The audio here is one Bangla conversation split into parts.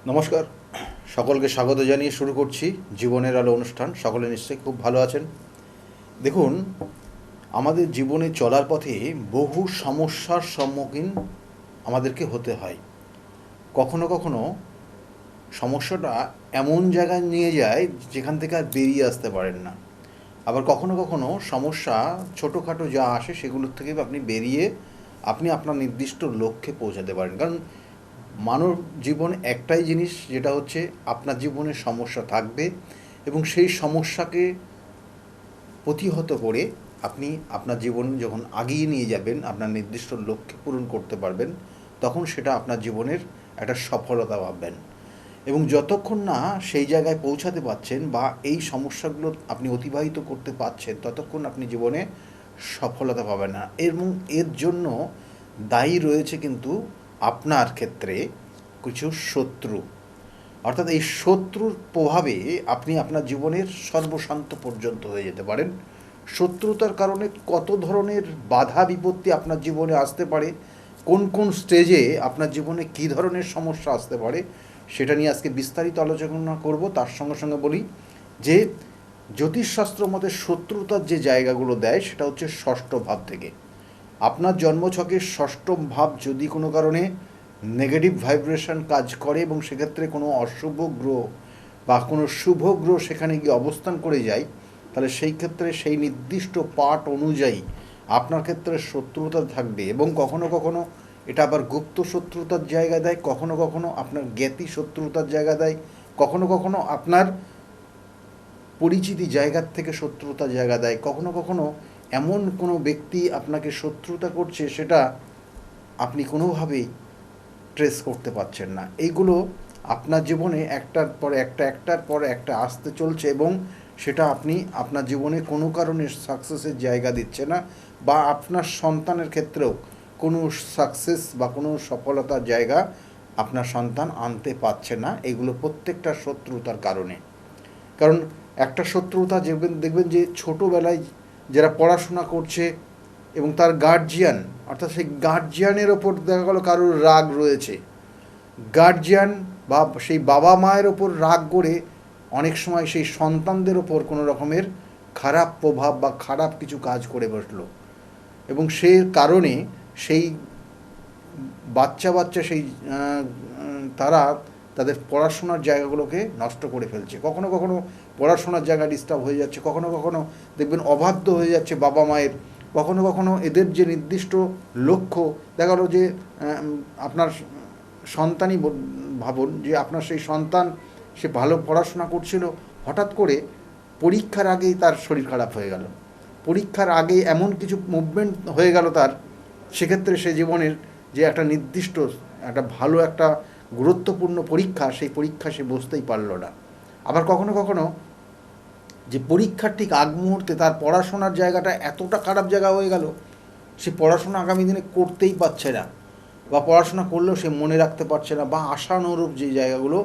নমস্কার, সকলকে স্বাগত জানিয়ে শুরু করছি জীবনের আলো অনুষ্ঠান। সকলে নিশ্চয়ই খুব ভালো আছেন। দেখুন, আমাদের জীবনে চলার পথে বহু সমস্যার সম্মুখীন আমাদেরকে হতে হয়। কখনো কখনো সমস্যাটা এমন জায়গায় নিয়ে যায় যেখান থেকে আর বেরিয়ে আসতে পারেন না। আবার কখনো কখনো সমস্যা ছোটোখাটো যা আসে সেগুলোর থেকে আপনি বেরিয়ে আপনি আপনার নির্দিষ্ট লক্ষ্যে পৌঁছাতে পারেন। কারণ মানব জীবন একটাই জিনিস, যেটা হচ্ছে আপনার জীবনে সমস্যা থাকবে এবং সেই সমস্যাকে প্রতিহত করে আপনি আপনার জীবন যখন আগিয়ে নিয়ে যাবেন, আপনার নির্দিষ্ট লক্ষ্যে পূরণ করতে পারবেন, তখন সেটা আপনার জীবনের একটা সফলতা ভাববেন। এবং যতক্ষণ না সেই জায়গায় পৌঁছাতে পারছেন বা এই সমস্যাগুলো আপনি অতিবাহিত করতে পারছেন, ততক্ষণ আপনি জীবনে সফলতা পাবেন না। এবং এর জন্য দায়ী রয়েছে কিন্তু আপনার ক্ষেত্রে কিছু শত্রু। অর্থাৎ এই শত্রুর প্রভাবে আপনি আপনার জীবনের সর্বশান্ত পর্যন্ত হয়ে যেতে পারেন। শত্রুতার কারণে কত ধরনের বাধা বিপত্তি আপনার জীবনে আসতে পারে, কোন কোন স্টেজে আপনার জীবনে কী ধরনের সমস্যা আসতে পারে, সেটা নিয়ে আজকে বিস্তারিত আলোচনা করব। তার সঙ্গে সঙ্গে বলি যে জ্যোতিষশাস্ত্র মতে শত্রুতার যে জায়গাগুলো দেয় সেটা হচ্ছে ষষ্ঠ ভাব থেকে। আপনার জন্মছকের ষষ্ঠ ভাব যদি কোনো কারণে নেগেটিভ ভাইব্রেশন কাজ করে এবং সেক্ষেত্রে কোনো অশুভ গ্রহ বা কোনো শুভ গ্রহ সেখানে গিয়ে অবস্থান করে যায়, তাহলে সেই ক্ষেত্রে সেই নির্দিষ্ট পাঠ অনুযায়ী আপনার ক্ষেত্রে শত্রুতা থাকবে। এবং কখনো কখনো এটা আবার গুপ্ত শত্রুতার জায়গা দেয়, কখনো কখনো আপনার জ্ঞাতি শত্রুতার জায়গা দেয়, কখনো কখনো আপনার পরিচিতি জায়গার থেকে শত্রুতার জায়গা দেয়, কখনো কখনো এমন কোনো ব্যক্তি আপনাকে শত্রুতা করছে সেটা আপনি কোনোভাবেই ট্রেস করতে পারছেন না। এইগুলো আপনার জীবনে একটার পর একটা আসতে চলছে এবং সেটা আপনি আপনার জীবনে কোনো কারণে সাকসেসের জায়গা দিচ্ছে না, বা আপনার সন্তানের ক্ষেত্রেও কোনো সাকসেস বা কোনো সফলতার জায়গা আপনার সন্তান আনতে পারছে না। এগুলো প্রত্যেকটা শত্রুতার কারণে। কারণ একটা শত্রুতা দেখবেন যে ছোটোবেলায় যারা পড়াশোনা করছে এবং তার গার্জিয়ান, অর্থাৎ সেই গার্জিয়ানের ওপর দেখা গেলো কারোর রাগ রয়েছে, গার্জিয়ান বা সেই বাবা মায়ের ওপর রাগ করে অনেক সময় সেই সন্তানদের ওপর কোনো রকমের খারাপ প্রভাব বা খারাপ কিছু কাজ করে বসলো, এবং সেই কারণে সেই বাচ্চা সেই তারা তাদের পড়াশোনার জায়গাগুলোকে নষ্ট করে ফেলছে। কখনো কখনো পড়াশোনার জায়গা ডিস্টার্ব হয়ে যাচ্ছে, কখনো কখনো দেখবেন অবাধ্য হয়ে যাচ্ছে বাবা মায়ের, কখনো কখনো এদের যে নির্দিষ্ট লক্ষ্য, দেখা গেলো যে আপনার সন্তানই ভাবুন যে আপনার সেই সন্তান সে ভালো পড়াশোনা করছিল, হঠাৎ করে পরীক্ষার আগেই তার শরীর খারাপ হয়ে গেল, পরীক্ষার আগে এমন কিছু মুভমেন্ট হয়ে গেল তার, সেক্ষেত্রে সে জীবনের যে একটা নির্দিষ্ট একটা ভালো একটা গুরুত্বপূর্ণ পরীক্ষা, সেই পরীক্ষা সে বসতেই পারল না। আবার কখনো কখনো যে পরীক্ষার ঠিক আগ মুহূর্তে তার পড়াশোনার জায়গাটা এতটা খারাপ জায়গা হয়ে গেল, সে পড়াশোনা আগামী দিনে করতেই পারছে না, বা পড়াশোনা করলেও সে মনে রাখতে পারছে না, বা আশানুরূপ যে জায়গাগুলো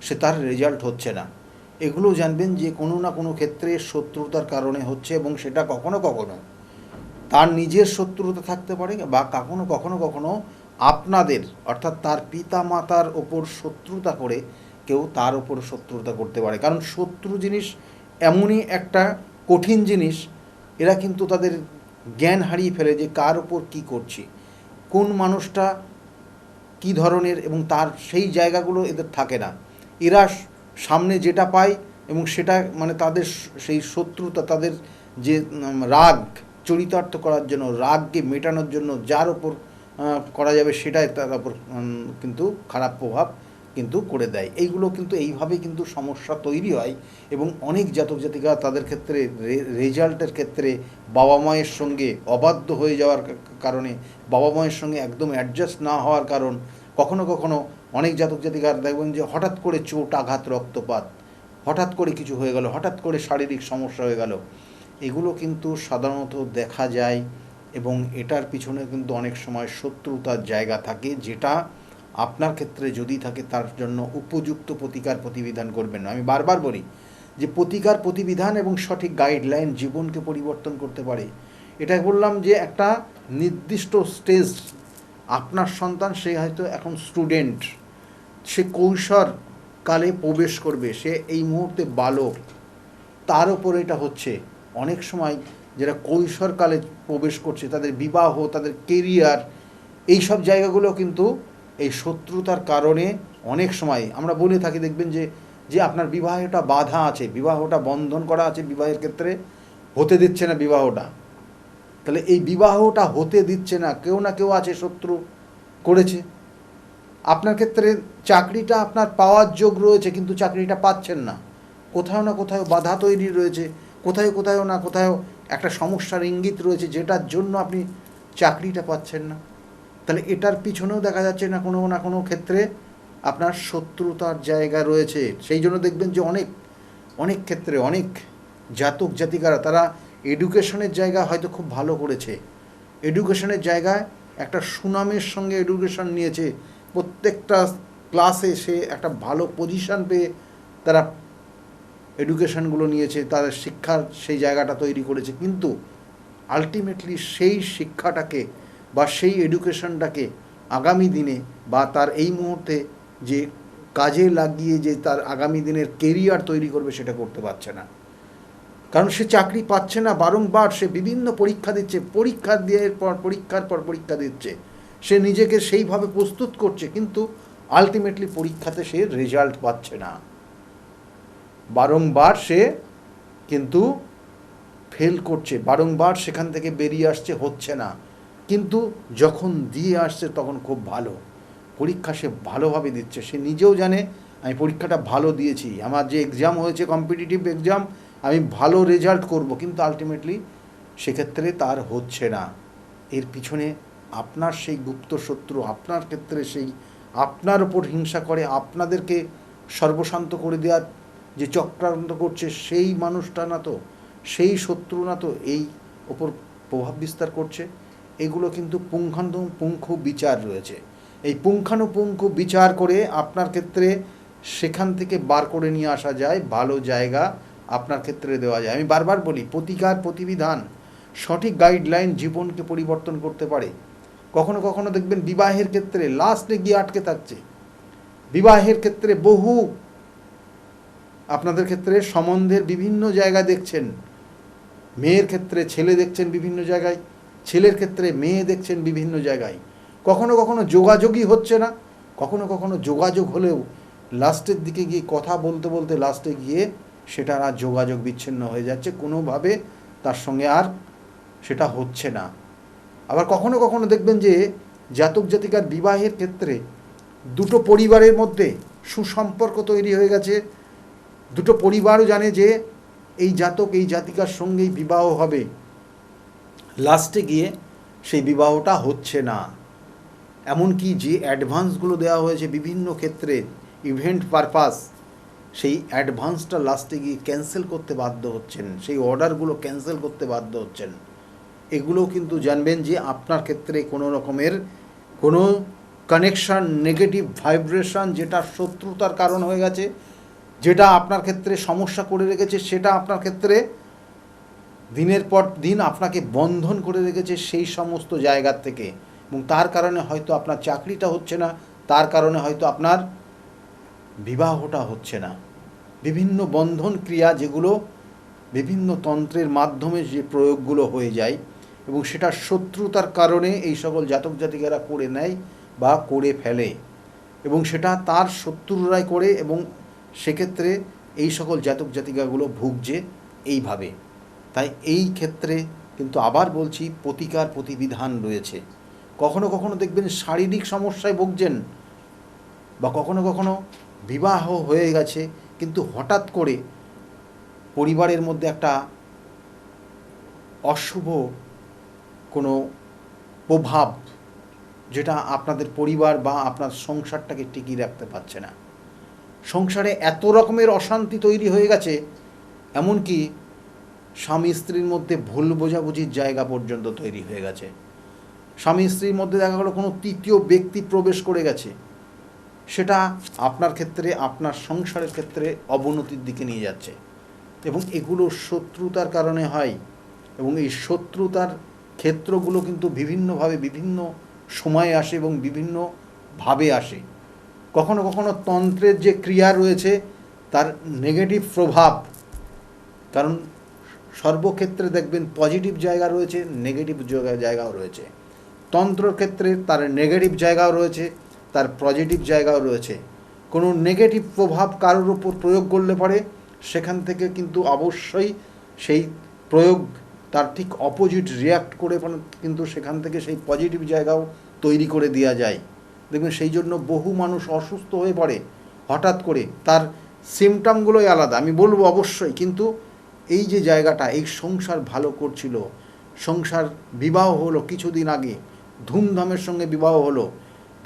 সে তার রেজাল্ট হচ্ছে না। এগুলো জানবেন যে কোনো না কোনো ক্ষেত্রে শত্রুতার কারণে হচ্ছে, এবং সেটা কখনো কখনো তার নিজের শত্রুতা থাকতে পারে, বা কখনো কখনো কখনো আপনাদের অর্থাৎ তার পিতা মাতার ওপর শত্রুতা করে কেউ তার ওপর শত্রুতা করতে পারে। কারণ শত্রু জিনিস এমনই একটা কঠিন জিনিস, এরা কিন্তু তাদের জ্ঞান হারিয়ে ফেলে যে কার ওপর কী করছি, কোন মানুষটা কী ধরনের, এবং তার সেই জায়গাগুলো এদের থাকে না। এরা সামনে যেটা পায় এবং সেটা মানে তাদের সেই শত্রুতা, তাদের যে রাগ চরিতার্থ করার জন্য, রাগকে মেটানোর জন্য যার ওপর করা যাবে সেটাই তার ওপর কিন্তু খারাপ প্রভাব কিন্তু করে দেয়। এইগুলো কিন্তু এইভাবেই কিন্তু সমস্যা তৈরি হয়। এবং অনেক জাতক জাতিকা তাদের ক্ষেত্রে রেজাল্টের ক্ষেত্রে বাবা মায়ের সঙ্গে অবাধ্য হয়ে যাওয়ার কারণে, বাবা মায়ের সঙ্গে একদম অ্যাডজাস্ট না হওয়ার কারণ, কখনো কখনো অনেক জাতক জাতিকার দেখবেন যে হঠাৎ করে চোট আঘাত রক্তপাত, হঠাৎ করে কিছু হয়ে গেল, হঠাৎ করে শারীরিক সমস্যা হয়ে গেল, এগুলো কিন্তু সাধারণত দেখা যায়। এবং এটার পিছনে কিন্তু অনেক সময় শত্রুতার জায়গা থাকে, যেটা আপনার ক্ষেত্রে যদি থাকে তার জন্য উপযুক্ত প্রতিকার প্রতিবিধান করবেন। আমি বারবার বলি যে প্রতিকার প্রতিবিধান এবং সঠিক গাইডলাইন জীবনকে পরিবর্তন করতে পারে। এটা বললাম যে একটা নির্দিষ্ট স্টেজ, আপনার সন্তান সে হয়তো এখন স্টুডেন্ট, সে কৈশোর কালে প্রবেশ করবে, সে এই মুহূর্তে বালক, তার ওপর এটা হচ্ছে। অনেক সময় যারা কৈশোরকালে প্রবেশ করছে, তাদের বিবাহ, তাদের কেরিয়ার, এই সব জায়গাগুলো কিন্তু এই শত্রুতার কারণে অনেক সময় আমরা বলে থাকি, দেখবেন যে যে আপনার বিবাহটা বাধা আছে, বিবাহটা বন্ধন করা আছে, বিবাহের ক্ষেত্রে হতে দিচ্ছে না বিবাহটা, তাহলে এই বিবাহটা হতে দিচ্ছে না, কেউ না কেউ আছে শত্রু করেছে। আপনার ক্ষেত্রে চাকরিটা আপনার পাওয়ার যোগ রয়েছে, কিন্তু চাকরিটা পাচ্ছেন না, কোথাও না কোথাও বাধা তৈরি রয়েছে, কোথাও না কোথাও একটা সমস্যার ইঙ্গিত রয়েছে, যেটার জন্য আপনি চাকরিটা পাচ্ছেন না। তাহলে এটার পিছনেও দেখা যাচ্ছে না কোনো ক্ষেত্রে আপনার শত্রুতার জায়গা রয়েছে। সেই জন্য দেখবেন যে অনেক ক্ষেত্রে অনেক জাতক জাতিকারা তারা এডুকেশনের জায়গা হয়তো খুব ভালো করেছে, এডুকেশনের জায়গায় একটা সুনামের সঙ্গে এডুকেশন নিয়েছে, প্রত্যেকটা ক্লাসে সে একটা ভালো পজিশন পেয়ে তারা এডুকেশনগুলো নিয়েছে, তাদের শিক্ষার সেই জায়গাটা তৈরি করেছে, কিন্তু আলটিমেটলি সেই শিক্ষাটাকে বা সেই এডুকেশনটাকে আগামী দিনে বা তার এই মুহূর্তে যে কাজে লাগিয়ে যে তার আগামী দিনের কেরিয়ার তৈরি করবে সেটা করতে পারছে না, কারণ সে চাকরি পাচ্ছে না। বারংবার সে বিভিন্ন পরীক্ষা দিচ্ছে, পরীক্ষার পর পরীক্ষা দিচ্ছে, সে নিজেকে সেইভাবে প্রস্তুত করছে, কিন্তু আলটিমেটলি পরীক্ষাতে সে রেজাল্ট পাচ্ছে না, বারংবার সে কিন্তু ফেল করছে, বারংবার সেখান থেকে বেরিয়ে আসছে, হচ্ছে না। কিন্তু যখন দিয়ে আসছে তখন খুব ভালো পরীক্ষা সে ভালোভাবে দিচ্ছে, সে নিজেও জানে আমি পরীক্ষাটা ভালো দিয়েছি, আমার যে এক্সাম হয়েছে কম্পিটিটিভ এক্সাম, আমি ভালো রেজাল্ট করব, কিন্তু আলটিমেটলি সেক্ষেত্রে তার হচ্ছে না। এর পিছনে আপনার সেই গুপ্ত শত্রু, আপনার ক্ষেত্রে সেই আপনার ওপর হিংসা করে, আপনাদেরকে সর্বশান্ত করে দেওয়ার যে চক্রান্ত করছে, সেই মানুষটা না তো, সেই শত্রু না তো এই ওপর প্রভাব বিস্তার করছে। এগুলো কিন্তু পুঙ্খানুপুঙ্খ বিচার রয়েছে, এই পুঙ্খানুপুঙ্খ বিচার করে আপনার ক্ষেত্রে সেখান থেকে বার করে নিয়ে আসা যায়, ভালো জায়গা আপনার ক্ষেত্রে দেওয়া যায়। আমি বারবার বলি, প্রতিকার প্রতিবিধান, সঠিক গাইডলাইন জীবনকে পরিবর্তন করতে পারে। কখনো কখনো দেখবেন বিবাহের ক্ষেত্রে লাস্টে গিয়ে আটকে থাকছে, বিবাহের ক্ষেত্রে বহু আপনাদের ক্ষেত্রে সম্বন্ধের বিভিন্ন জায়গা দেখছেন, মেয়ের ক্ষেত্রে ছেলে দেখছেন বিভিন্ন জায়গায়, ছেলের ক্ষেত্রে মেয়ে দেখছেন বিভিন্ন জায়গায়, কখনো কখনো যোগাযোগই হচ্ছে না, কখনো কখনো যোগাযোগ হলেও লাস্টের দিকে গিয়ে কথা বলতে বলতে লাস্টে গিয়ে সেটা আর যোগাযোগ বিচ্ছিন্ন হয়ে যাচ্ছে, কোনোভাবে তার সঙ্গে আর সেটা হচ্ছে না। আবার কখনো কখনো দেখবেন যে জাতক জাতিকার বিবাহের ক্ষেত্রে দুটো পরিবারের মধ্যে সুসম্পর্ক তৈরি হয়ে গেছে, দুটো পরিবারও জানে যে এই জাতক এই জাতিকার সঙ্গেই বিবাহ হবে, লাস্টে গিয়ে সেই বিবাহটা হচ্ছে না। এমনকি যে অ্যাডভান্সগুলো দেওয়া হয়েছে বিভিন্ন ক্ষেত্রে ইভেন্ট পারপাস, সেই অ্যাডভান্সটা লাস্টে গিয়ে ক্যান্সেল করতে বাধ্য হচ্ছেন, সেই অর্ডারগুলো ক্যান্সেল করতে বাধ্য হচ্ছেন। এগুলোও কিন্তু জানবেন যে আপনার ক্ষেত্রে কোনো রকমের কোনো কানেকশান, নেগেটিভ ভাইব্রেশন, যেটা শত্রুতার কারণ হয়ে গেছে, যেটা আপনার ক্ষেত্রে সমস্যা করে রেখেছে, সেটা আপনার ক্ষেত্রে দিনের পর দিন আপনাকে বন্ধন করে রেখেছে সেই সমস্ত জায়গার থেকে, এবং তার কারণে হয়তো আপনার চাকরিটা হচ্ছে না, তার কারণে হয়তো আপনার বিবাহটা হচ্ছে না। বিভিন্ন বন্ধন ক্রিয়া যেগুলো বিভিন্ন তন্ত্রের মাধ্যমে যে প্রয়োগগুলো হয়ে যায়, এবং সেটা শত্রুতার কারণে এই সকল জাতক জাতিকারা করে নেয় বা করে ফেলে, এবং সেটা তার শত্রুরাই করে, এবং সেক্ষেত্রে এই সকল জাতক জাতিকাগুলো ভুগছে এইভাবে। তাই এই ক্ষেত্রে কিন্তু আবার বলছি, প্রতিকার প্রতিবিধান রয়েছে। কখনো কখনো দেখবেন শারীরিক সমস্যায় ভুগছেন, বা কখনো কখনো বিবাহ হয়ে গেছে কিন্তু হঠাৎ করে পরিবারের মধ্যে একটা অশুভ কোনো প্রভাব, যেটা আপনাদের পরিবার বা আপনার সংসারটাকে টিকিয়ে রাখতে পারছে না। সংসারে এত রকমের অশান্তি তৈরি হয়ে গেছে, এমনকি স্বামী স্ত্রীর মধ্যে ভুল বোঝাবুঝির জায়গা পর্যন্ত তৈরি হয়ে গেছে। স্বামী স্ত্রীর মধ্যে দেখা গেলো কোনো তৃতীয় ব্যক্তি প্রবেশ করে গেছে, সেটা আপনার ক্ষেত্রে, আপনার সংসারের ক্ষেত্রে অবনতির দিকে নিয়ে যাচ্ছে, এবং এগুলো শত্রুতার কারণে হয়। এবং এই শত্রুতার ক্ষেত্রগুলো কিন্তু বিভিন্নভাবে বিভিন্ন সময়ে আসে এবং বিভিন্নভাবে আসে। কখনো কখনো তন্ত্রের যে ক্রিয়া রয়েছে তার নেগেটিভ প্রভাব, কারণ সর্বক্ষেত্রে দেখবেন পজিটিভ জায়গা রয়েছে, নেগেটিভ জায়গাও রয়েছে। তন্ত্রর ক্ষেত্রে তার নেগেটিভ জায়গাও রয়েছে, তার পজিটিভ জায়গাও রয়েছে। কোনো নেগেটিভ প্রভাব কারোর উপর প্রয়োগ করলে পরে সেখান থেকে কিন্তু অবশ্যই সেই প্রয়োগ তার ঠিক অপোজিট রিয়্যাক্ট করে কিন্তু সেখান থেকে সেই পজিটিভ জায়গাও তৈরি করে দেওয়া যায়। দেখবেন সেই জন্য বহু মানুষ অসুস্থ হয়ে পড়ে হঠাৎ করে, তার সিমটমগুলোই আলাদা আমি বলবো অবশ্যই, কিন্তু এই যে জায়গাটা, এই সংসার ভালো করছিল, সংসার বিবাহ হলো কিছুদিন আগে, ধুমধামের সঙ্গে বিবাহ হলো,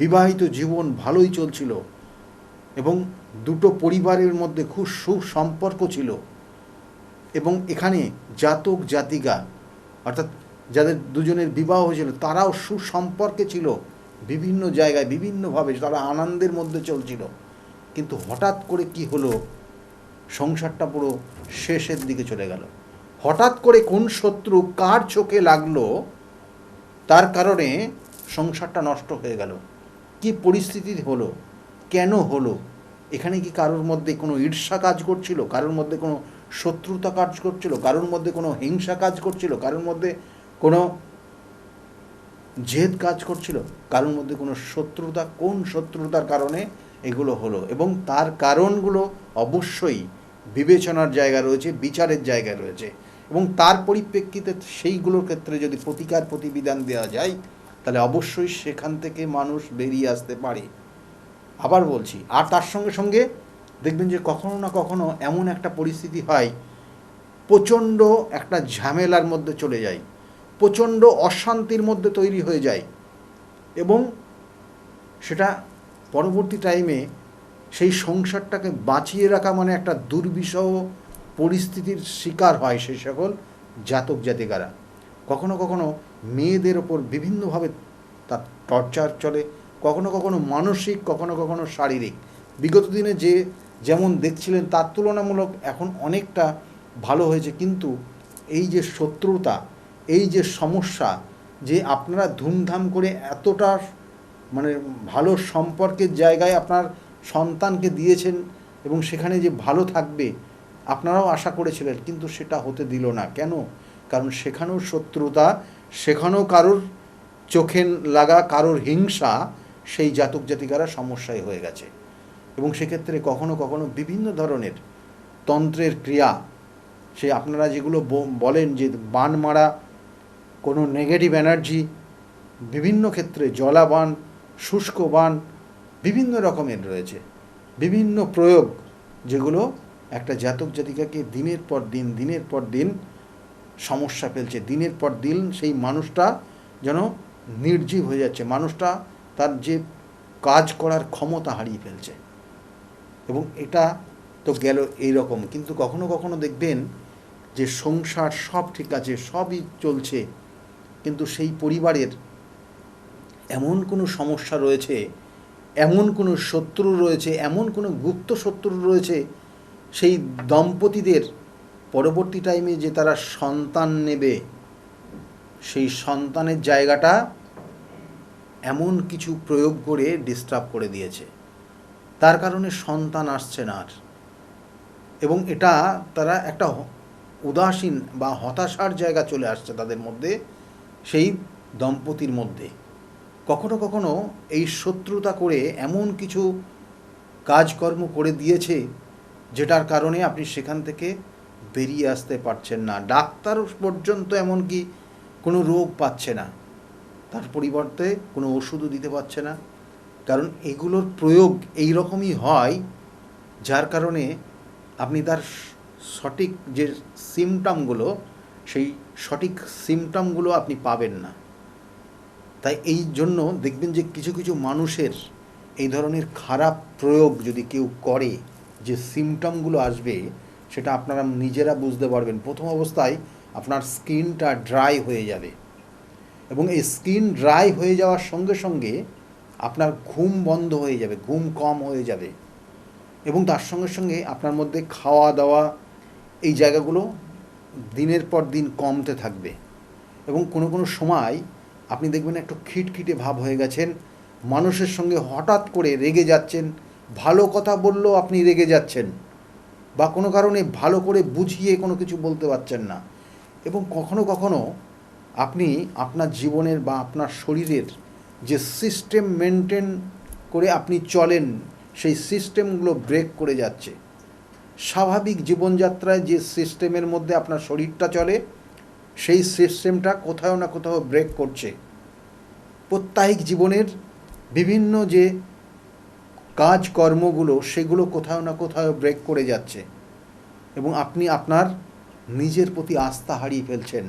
বিবাহিত জীবন ভালোই চলছিল এবং দুটো পরিবারের মধ্যে খুব সুসম্পর্ক ছিল, এবং এখানে জাতক জাতিকা অর্থাৎ যাদের দুজনের বিবাহ হয়েছিল তারাও সুসম্পর্কে ছিল, বিভিন্ন জায়গায় বিভিন্নভাবে তারা আনন্দের মধ্যে চলছিল। কিন্তু হঠাৎ করে কি হলো, সংসারটা পুরো শেষের দিকে চলে গেল। হঠাৎ করে কোন শত্রু কার চোখে লাগলো, তার কারণে সংসারটা নষ্ট হয়ে গেল। কি পরিস্থিতি হলো, কেন হলো? এখানে কি কারোর মধ্যে কোনো ঈর্ষা কাজ করছিল, কারোর মধ্যে কোনো শত্রুতা কাজ করছিল, কারোর মধ্যে কোনো হিংসা কাজ করছিল, কারোর মধ্যে কোনো জেদ কাজ করছিল, কারোর মধ্যে কোনো শত্রুতা, কোন শত্রুতার কারণে এগুলো হলো? এবং তার কারণগুলো অবশ্যই বিবেচনার জায়গা রয়েছে, বিচারের জায়গা রয়েছে, এবং তার পরিপ্রেক্ষিতে সেইগুলোর ক্ষেত্রে যদি প্রতিকার প্রতিবিধান দেওয়া যায় তাহলে অবশ্যই সেখান থেকে মানুষ বেরিয়ে আসতে পারে। আবার বলছি, আর তার সঙ্গে সঙ্গে দেখবেন যে কখনো না কখনো এমন একটা পরিস্থিতি হয়, প্রচণ্ড একটা ঝামেলার মধ্যে চলে যায়, প্রচণ্ড অশান্তির মধ্যে তৈরি হয়ে যায়, এবং সেটা পরবর্তী টাইমে সেই সংসারটাকে বাঁচিয়ে রাখা মানে একটা দুর্বিষহ পরিস্থিতির শিকার হয় সেই সকল জাতক জাতিকারা। কখনো কখনো মেয়েদের ওপর বিভিন্নভাবে তার টর্চার চলে, কখনো কখনো মানসিক, কখনো কখনো শারীরিক। বিগত দিনে যে যেমন দেখছিলেন তার তুলনামূলক এখন অনেকটা ভালো হয়েছে, কিন্তু এই যে শত্রুতা, এই যে সমস্যা, যে আপনারা ধুমধাম করে এতটা মানে ভালো সম্পর্কের জায়গায় আপনার সন্তানকে দিয়েছেন এবং সেখানে যে ভালো থাকবে আপনারাও আশা করেছিলেন, কিন্তু সেটা হতে দিল না। কেন? কারণ সেখানেও শত্রুতা, সেখানেও কারোর চোখে লাগা, কারোর হিংসা, সেই জাতক জাতিকারা সমস্যায় হয়ে গেছে। এবং সেক্ষেত্রে কখনো কখনো বিভিন্ন ধরনের তন্ত্রের ক্রিয়া, সে আপনারা যেগুলো বলেন যে বান মারা, কোনো নেগেটিভ এনার্জি, বিভিন্ন ক্ষেত্রে জলা বান, শুষ্ক বান, বিভিন্ন রকমের রয়েছে, বিভিন্ন প্রয়োগ, যেগুলো একটা জাতক জাতিকাকে দিনের পর দিন সমস্যা ফেলছে, দিনের পর দিন সেই মানুষটা যেন নির্জীব হয়ে যাচ্ছে, মানুষটা তার যে কাজ করার ক্ষমতা হারিয়ে ফেলছে। এবং এটা তো গেল এই রকম, কিন্তু কখনো কখনো দেখবেন যে সংসার সব ঠিক আছে, সবই চলছে, কিন্তু সেই পরিবারের এমন কোনো সমস্যা রয়েছে, এমন কোনো শত্রু রয়েছে, এমন কোনো গুপ্ত শত্রু রয়েছে, সেই দম্পতিদের পরবর্তী টাইমে যে তারা সন্তান নেবে, সেই সন্তানের জায়গাটা এমন কিছু প্রয়োগ করে ডিস্টার্ব করে দিয়েছে, তার কারণে সন্তান আসছে না আর। এবং এটা তারা একটা উদাসীন বা হতাশার জায়গা চলে আসছে তাদের মধ্যে, সেই দম্পতির মধ্যে। কখনো কখনো এই শত্রুতা করে এমন কিছু কাজকর্ম করে দিয়েছে যেটার কারণে আপনি সেখান থেকে বেরিয়ে আসতে পারছেন না, ডাক্তার পর্যন্ত এমনকি কোনো রোগ পাচ্ছে না, তার পরিবর্তে কোনো ওষুধও দিতে পারছে না। কারণ এগুলোর প্রয়োগ এই রকমই হয়, যার কারণে আপনি তার সঠিক যে সিমটমগুলো, সেই সঠিক সিমটমগুলো আপনি পাবেন না। তাই এই জন্য দেখবেন যে কিছু কিছু মানুষের এই ধরনের খারাপ প্রয়োগ যদি কেউ করে, যে সিমটমগুলো আসবে সেটা আপনারা নিজেরা বুঝতে পারবেন। প্রথম অবস্থায় আপনার স্কিনটা ড্রাই হয়ে যাবে, এবং এই স্কিন ড্রাই হয়ে যাওয়ার সঙ্গে সঙ্গে আপনার ঘুম বন্ধ হয়ে যাবে, ঘুম কম হয়ে যাবে, এবং তার সঙ্গে সঙ্গে আপনার মধ্যে খাওয়া দাওয়া এই জায়গাগুলো দিনের পর দিন কমতে থাকবে, এবং কোনো কোনো সময় আপনি দেখবেন একটু খিটখিটে ভাব হয়ে গেছেন, মানুষের সঙ্গে হঠাৎ করে রেগে যাচ্ছেন, ভালো কথা বললেও আপনি রেগে যাচ্ছেন, বা কোনো কারণে ভালো করে বুঝিয়ে কোনো কিছু বলতে পারছেন না। এবং কখনো কখনো আপনি আপনার জীবনের বা আপনার শরীরের যে সিস্টেম মেনটেন করে আপনি চলেন, সেই সিস্টেমগুলো ব্রেক করে যাচ্ছে। স্বাভাবিক জীবনযাত্রায় যে সিস্টেমের মধ্যে আপনার শরীরটা চলে, সেই সিস্টেমটা কোথাও না কোথাও ব্রেক করছে। প্রত্যেক জীবনের বিভিন্ন যে কাজকর্মগুলো, সেগুলো কোথাও না কোথাও ব্রেক করে যাচ্ছে, এবং আপনি আপনার নিজের প্রতি আস্থা হারিয়ে ফেলছেন।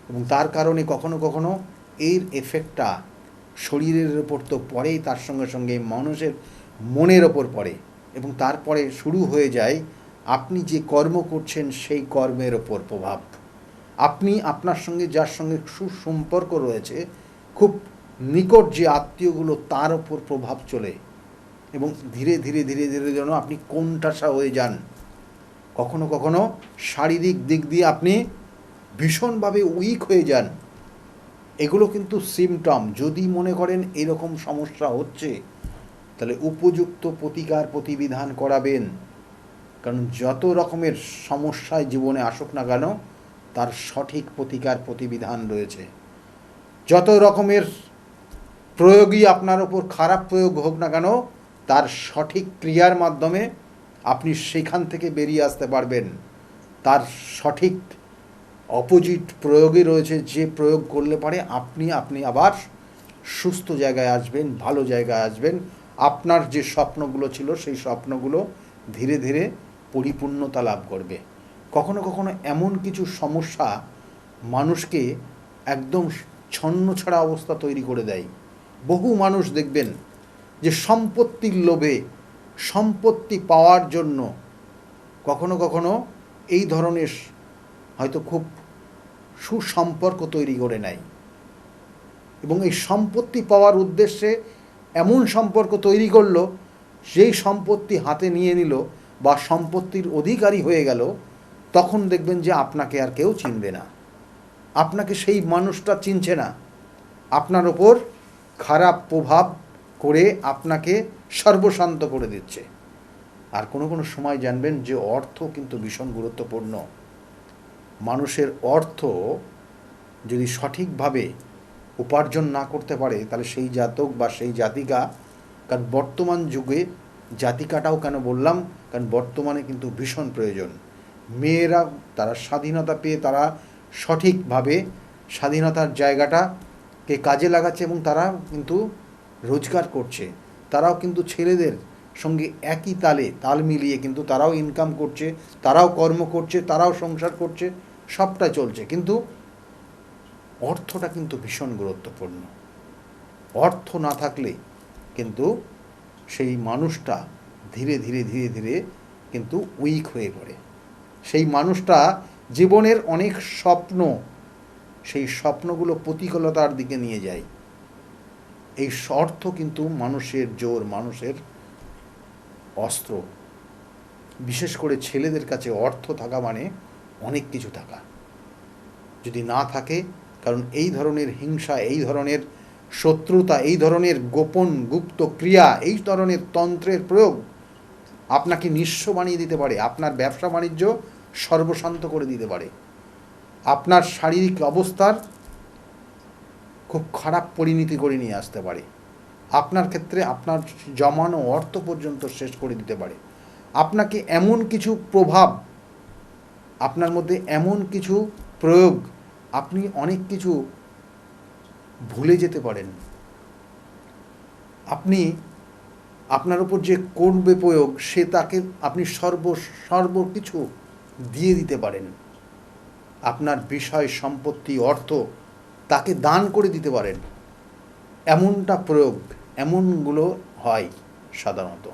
এবং তার কারণে কখনো কখনো এর এফেক্টটা শরীরের ওপর তো পড়েই, তার সঙ্গে সঙ্গে মানুষের মনের ওপর পড়ে, এবং তারপরে শুরু হয়ে যায় আপনি যে কর্ম করছেন সেই কর্মের ওপর প্রভাব। আপনি আপনার সঙ্গে যার সঙ্গে সুসম্পর্ক রয়েছে, খুব নিকট যে আত্মীয়গুলো, তার ওপর প্রভাব চলে, এবং ধীরে ধীরে ধীরে ধীরে যেন আপনি কোণঠাসা হয়ে যান। কখনো কখনো শারীরিক দিক দিয়ে আপনি ভীষণভাবে উইক হয়ে যান। এগুলো কিন্তু সিমটম। যদি মনে করেন এরকম সমস্যা হচ্ছে, তাহলে উপযুক্ত প্রতিকার প্রতিবিধান করাবেন। কারণ যত রকমের সমস্যায় জীবনে আসুক না কেন, তার সঠিক প্রতিকার প্রতিবিধান রয়েছে। যত রকমের প্রয়োগই আপনার ওপর খারাপ প্রয়োগ হোক না কেন, তার সঠিক ক্রিয়ার মাধ্যমে আপনি সেখান থেকে বেরিয়ে আসতে পারবেন। তার সঠিক অপোজিট প্রয়োগে রয়েছে, যে প্রয়োগ করলে পারে আপনি আবার সুস্থ জায়গায় আসবেন, ভালো জায়গায় আসবেন। আপনার যে স্বপ্নগুলো ছিল, সেই স্বপ্নগুলো ধীরে ধীরে পরিপূর্ণতা লাভ করবে। কখনো কখনো এমন কিছু সমস্যা মানুষকে একদম ছন্নছাড়া অবস্থা তৈরি করে দেয়। বহু মানুষ দেখবেন যে সম্পত্তির লোভে, সম্পত্তি পাওয়ার জন্য কখনো কখনো এই ধরনের হয়তো খুব সুসম্পর্ক তৈরি করে নেয়, এবং এই সম্পত্তি পাওয়ার উদ্দেশ্যে এমন সম্পর্ক তৈরি করলো, যেই সম্পত্তি হাতে নিয়ে নিল বা সম্পত্তির অধিকারী হয়ে গেল, তখন দেখবেন যে আপনাকে আর কেউ চিনবে না, আপনাকে সেই মানুষটা চিনছে না, আপনার ওপর খারাপ প্রভাব করে আপনাকে সর্বশান্ত করে দিচ্ছে। আর কোনো কোনো সময় জানবেন যে অর্থ কিন্তু ভীষণ গুরুত্বপূর্ণ। মানুষের অর্থ যদি সঠিকভাবে উপার্জন না করতে পারে, তাহলে সেই জাতক বা সেই জাতিকা, কারণ বর্তমান যুগে জাতিকাটাও কেন বললাম, কারণ বর্তমানে কিন্তু ভীষণ প্রয়োজন। মেয়েরা তারা স্বাধীনতা পেয়ে তারা সঠিকভাবে স্বাধীনতার জায়গাটাকে কাজে লাগাচ্ছে, এবং তারা কিন্তু রোজগার করছে। তারাও কিন্তু ছেলেদের সঙ্গে একই তাল মিলিয়ে কিন্তু তারাও ইনকাম করছে, তারাও কর্ম করছে, তারাও সংসার করছে, সবটা চলছে। কিন্তু অর্থটা কিন্তু ভীষণ গুরুত্বপূর্ণ। অর্থ না থাকলে কিন্তু সেই মানুষটা ধীরে ধীরে ধীরে ধীরে কিন্তু উইক হয়ে পড়ে। সেই মানুষটা জীবনের অনেক স্বপ্ন, সেই স্বপ্নগুলো প্রতিকূলতার দিকে নিয়ে যায়। এই অর্থ কিন্তু মানুষের জোর, মানুষের অস্ত্র। বিশেষ করে ছেলেদের কাছে অর্থ থাকা মানে অনেক কিছু থাকা। যদি না থাকে, কারণ এই ধরনের হিংসা, এই ধরনের শত্রুতা, এই ধরনের গোপন গুপ্ত ক্রিয়া, এই ধরনের তন্ত্রের প্রয়োগ আপনাকে নিঃস্ব বানিয়ে দিতে পারে, আপনার ব্যবসা বাণিজ্য সর্বশান্ত করে দিতে পারে, আপনার শারীরিক অবস্থার খুব খারাপ পরিণতি করে নিয়ে আসতে পারে, আপনার ক্ষেত্রে আপনার জমানো অর্থ পর্যন্ত শেষ করে দিতে পারে। আপনাকে এমন কিছু প্রভাব, আপনার মধ্যে এমন কিছু প্রয়োগ, আপনি অনেক কিছু ভুলে যেতে পারেন। আপনি আপনার উপর যে করবে প্রয়োগ, সে তাকে আপনি সর্ব কিছু দিয়ে দিতে পারেন। আপনার বিষয়, সম্পত্তি, অর্থ তাকে দান করে দিতে পারেন। এমনটা প্রয়োগ, এমনগুলো হয় সাধারণত,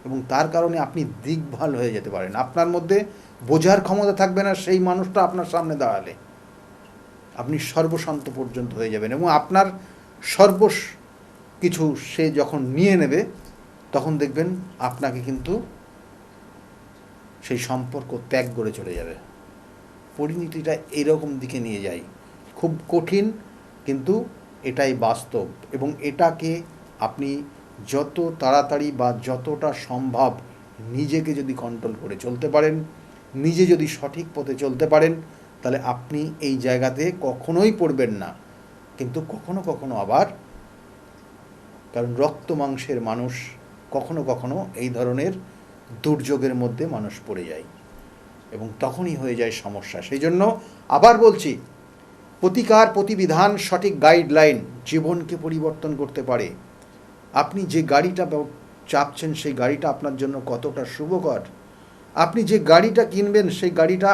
এবং তার কারণে আপনি দিকভাল হয়ে যেতে পারেন। আপনার মধ্যে বোঝার ক্ষমতা থাকবে না সেই মানুষটা আপনার সামনে দাঁড়ালে। আপনি সর্বশান্ত পর্যন্ত হয়ে যাবেন, এবং আপনার কিছু সে যখন নিয়ে নেবে, তখন দেখবেন আপনাকে কিন্তু সেই সম্পর্ক ত্যাগ করে চলে যাবে। পরিণতিটা এরকম দিকে নিয়ে যায়। খুব কঠিন, কিন্তু এটাই বাস্তব, এবং এটাকে আপনি যত তাড়াতাড়ি বা যতটা সম্ভব নিজেকে যদি কন্ট্রোল করে চলতে পারেন, নিজে যদি সঠিক পথে চলতে পারেন, তাহলে আপনি এই জায়গাতে কখনোই পড়বেন না। কিন্তু কখনো কখনো আবার, কারণ রক্ত মাংসের মানুষ, কখনো কখনো এই ধরনের দুর্যোগের মধ্যে মানুষ পড়ে যায় এবং তখনই হয়ে যায় সমস্যা। সেই জন্য আবার বলছি, প্রতিকার প্রতিবিধান সঠিক গাইডলাইন জীবনকে পরিবর্তন করতে পারে। আপনি যে গাড়িটা চাপছেন সেই গাড়িটা আপনার জন্য কতটা শুভকর, আপনি যে গাড়িটা কিনবেন সেই গাড়িটা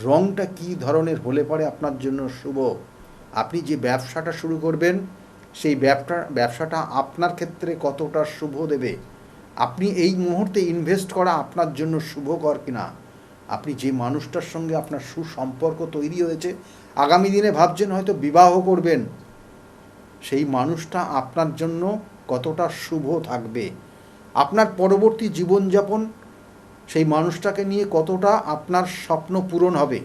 রংটা কী ধরনের হলে পরে আপনার জন্য শুভ, আপনি যে ব্যবসাটা শুরু করবেন সেই ব্যবসাটা আপনার ক্ষেত্রে কতটা শুভ দেবে, আপনি এই মুহূর্তে ইনভেস্ট করা আপনার জন্য শুভকর কিনা, আপনি যে মানুষটার সঙ্গে আপনার সুসম্পর্ক তৈরি হয়েছে, আগামী দিনে ভাবছেন হয়তো বিবাহ করবেন, সেই মানুষটা আপনার জন্য কতটা শুভ থাকবে, আপনার পরবর্তী জীবনযাপন সেই মানুষটাকে নিয়ে কতটা আপনার স্বপ্ন পূরণ হবে,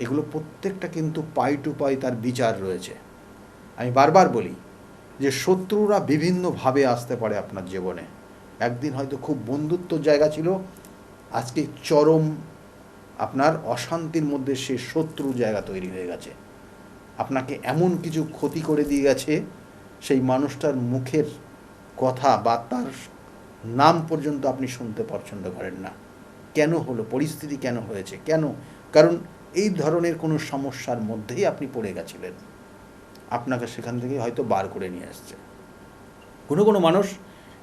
এগুলো প্রত্যেকটা কিন্তু পাই টু পাই তার বিচার রয়েছে। আমি বারবার বলি যে শত্রুরা বিভিন্নভাবে আসতে পারে আপনার জীবনে। একদিন হয়তো খুব বন্ধুত্বর জায়গা ছিল, আজকে চরম আপনার অশান্তির মধ্যে সে শত্রু জায়গা তৈরি হয়ে গেছে, আপনাকে এমন কিছু ক্ষতি করে দিয়ে গেছে সেই মানুষটার মুখের কথা বা তার নাম পর্যন্ত আপনি শুনতে পছন্দ করেন না। কেন হলো, পরিস্থিতি কেন হয়েছে, কেন? কারণ এই ধরনের কোনো সমস্যার মধ্যেই আপনি পড়ে গেছিলেন, আপনাকে সেখান থেকে হয়তো বার করে নিয়ে আসছে। কোনো কোনো মানুষ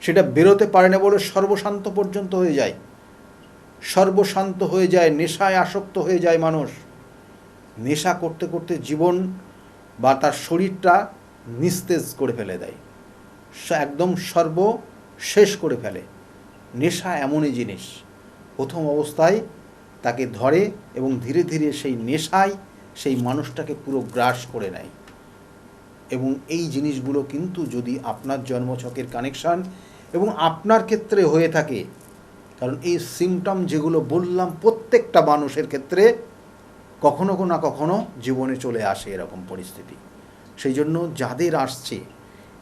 সেটা বেরোতে পারে না বলে সর্বশান্ত পর্যন্ত হয়ে যায়, সর্বশান্ত হয়ে যায়, নেশায় আসক্ত হয়ে যায় মানুষ। নেশা করতে করতে জীবন বা তার শরীরটা নিস্তেজ করে ফেলে দেয়, একদম সর্বশেষ করে ফেলে। নেশা এমনই জিনিস, প্রথম অবস্থায় তাকে ধরে এবং ধীরে ধীরে সেই নেশায় সেই মানুষটাকে পুরো গ্রাস করে নেয়। এবং এই জিনিসগুলো কিন্তু যদি আপনার জন্মছকের কানেকশান এবং আপনার ক্ষেত্রে হয়ে থাকে, কারণ এই সিমটম যেগুলো বললাম প্রত্যেকটা মানুষের ক্ষেত্রে কখনো না কখনো জীবনে চলে আসে এরকম পরিস্থিতি। সেই জন্য যাদের আসছে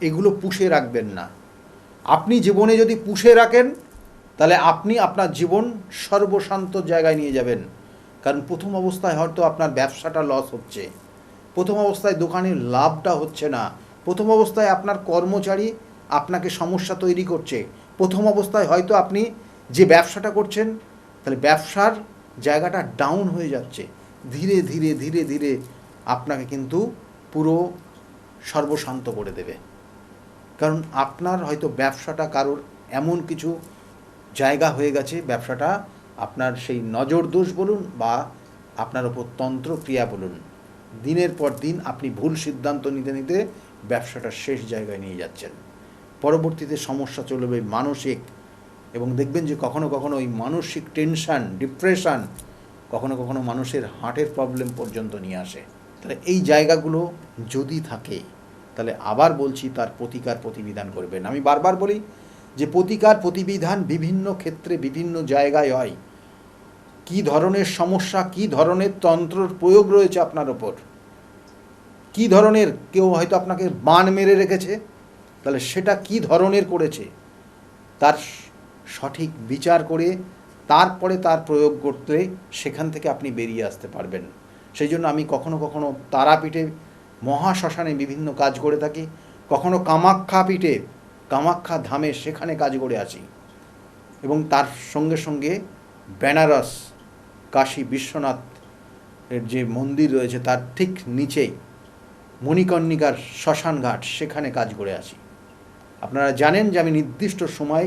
এগুলো পুষে রাখবেন না। আপনি জীবনে যদি পুষে রাখেন তাহলে আপনি আপনার জীবন সর্বশান্ত জায়গায় নিয়ে যাবেন। কারণ প্রথম অবস্থায় হয়তো আপনার ব্যবসাটা লস হচ্ছে, প্রথম অবস্থায় দোকানের লাভটা হচ্ছে না, প্রথম অবস্থায় আপনার কর্মচারী আপনাকে সমস্যা তৈরি করছে, প্রথম অবস্থায় হয়তো আপনি যে ব্যবসাটা করছেন তাহলে ব্যবসার জায়গাটা ডাউন হয়ে যাচ্ছে, ধীরে ধীরে ধীরে ধীরে আপনাকে কিন্তু পুরো সর্বশান্ত করে দেবে। কারণ আপনার হয়তো ব্যবসাটা কারোর এমন কিছু জায়গা হয়ে গেছে, ব্যবসাটা আপনার সেই নজর দোষ বলুন বা আপনার ওপর তন্ত্রক্রিয়া বলুন, দিনের পর দিন আপনি ভুল সিদ্ধান্ত নিতে নিতে ব্যবসাটা শেষ জায়গায় নিয়ে যাচ্ছেন। পরবর্তীতে সমস্যা চলবে মানসিক, এবং দেখবেন যে কখনো কখনো ওই মানসিক টেনশান, ডিপ্রেশান, কখনো কখনো মানুষের হার্টের প্রবলেম পর্যন্ত নিয়ে আসে। তাহলে এই জায়গাগুলো যদি থাকে তাহলে আবার বলছি তার প্রতিকার প্রতিবিধান করবেন। আমি বারবার বলি যে প্রতিকার প্রতিবিধান বিভিন্ন ক্ষেত্রে বিভিন্ন জায়গায় হয়। কি ধরনের সমস্যা, কি ধরনের তন্ত্রর প্রয়োগ রয়েছে আপনার ওপর, কি ধরনের, কেউ হয়তো আপনাকে বান মেরে রেখেছে, তাহলে সেটা কি ধরনের করেছে তার সঠিক বিচার করে তারপরে তার প্রয়োগ করতে সেখান থেকে আপনি বেরিয়ে আসতে পারবেন। সেই জন্য আমি কখনো কখনো তারাপীঠে মহাশ্মশানে বিভিন্ন কাজ করে থাকি, কখনো কামাখ্যা পীঠে কামাখ্যা ধামে সেখানে কাজ করে আসি, এবং তার সঙ্গে সঙ্গে বেনারস কাশী বিশ্বনাথ এর যে মন্দির রয়েছে তার ঠিক নিচেই মণিকর্ণিকার শ্মশানঘাট, সেখানে কাজ করে আসি। আপনারা জানেন যে আমি নির্দিষ্ট সময়